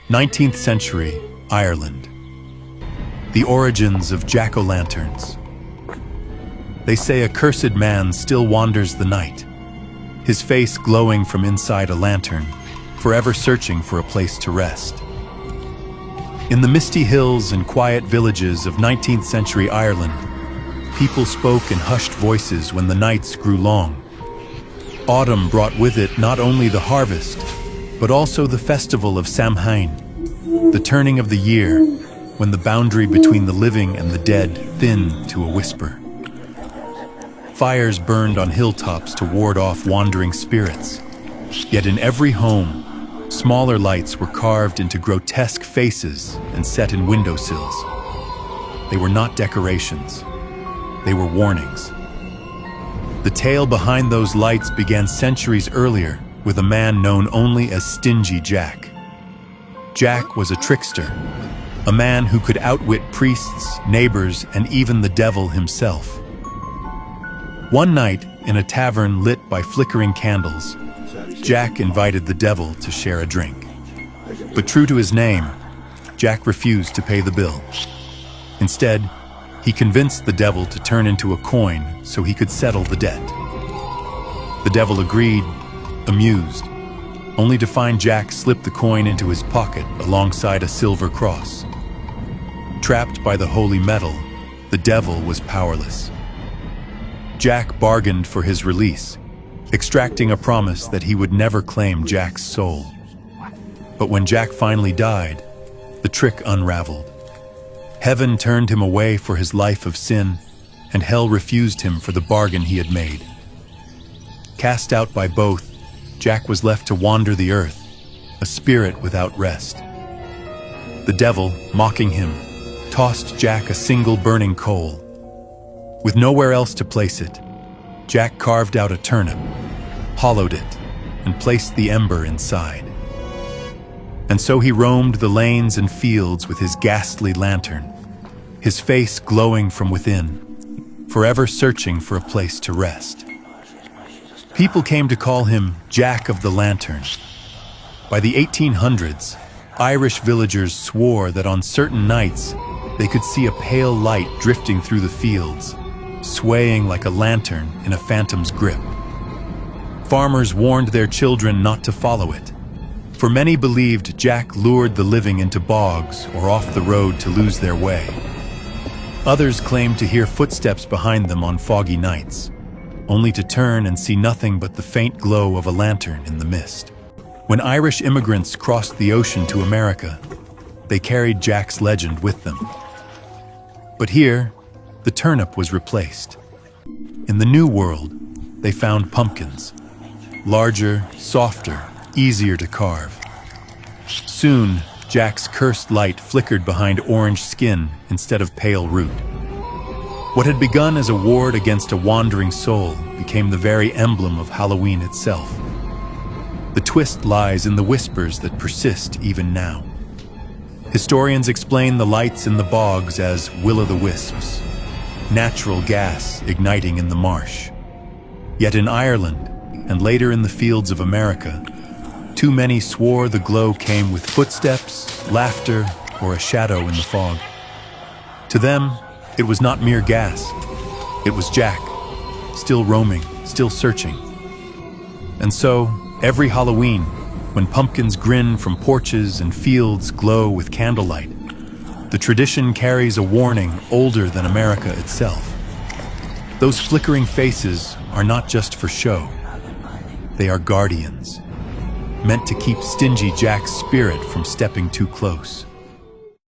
19th century, Ireland. The origins of jack-o'-lanterns. They say a cursed man still wanders the night, his face glowing from inside a lantern, forever searching for a place to rest. In the misty hills and quiet villages of 19th century Ireland, people spoke in hushed voices when the nights grew long. Autumn brought with it not only the harvest, but also the festival of Samhain, the turning of the year, when the boundary between the living and the dead thinned to a whisper. Fires burned on hilltops to ward off wandering spirits. Yet in every home, smaller lights were carved into grotesque faces and set in windowsills. They were not decorations. They were warnings. The tale behind those lights began centuries earlier with a man known only as Stingy Jack. Jack was a trickster, a man who could outwit priests, neighbors, and even the devil himself. One night, in a tavern lit by flickering candles, Jack invited the devil to share a drink. But true to his name, Jack refused to pay the bill. Instead, he convinced the devil to turn into a coin so he could settle the debt. The devil agreed, amused, only to find Jack slip the coin into his pocket alongside a silver cross. Trapped by the holy metal, the devil was powerless. Jack bargained for his release, extracting a promise that he would never claim Jack's soul. But when Jack finally died, the trick unraveled. Heaven turned him away for his life of sin, and hell refused him for the bargain he had made. Cast out by both, Jack was left to wander the earth, a spirit without rest. The devil, mocking him, tossed Jack a single burning coal. With nowhere else to place it, Jack carved out a turnip, hollowed it, and placed the ember inside. And so he roamed the lanes and fields with his ghastly lantern, his face glowing from within, forever searching for a place to rest. People came to call him Jack of the Lantern. By the 1800s, Irish villagers swore that on certain nights they could see a pale light drifting through the fields, swaying like a lantern in a phantom's grip. Farmers warned their children not to follow it, for many believed Jack lured the living into bogs or off the road to lose their way. Others claimed to hear footsteps behind them on foggy nights, only to turn and see nothing but the faint glow of a lantern in the mist. When Irish immigrants crossed the ocean to America, they carried Jack's legend with them. But here, the turnip was replaced. In the New World, they found pumpkins, larger, softer, easier to carve. Soon, Jack's cursed light flickered behind orange skin instead of pale root. What had begun as a ward against a wandering soul became the very emblem of Halloween itself. The twist lies in the whispers that persist even now. Historians explain the lights in the bogs as will-o'-the-wisps, natural gas igniting in the marsh. Yet in Ireland, and later in the fields of America, too many swore the glow came with footsteps, laughter, or a shadow in the fog. To them, it was not mere gas. It was Jack, still roaming, still searching. And so, every Halloween, when pumpkins grin from porches and fields glow with candlelight, the tradition carries a warning older than America itself. Those flickering faces are not just for show. They are guardians, meant to keep Stingy Jack's spirit from stepping too close.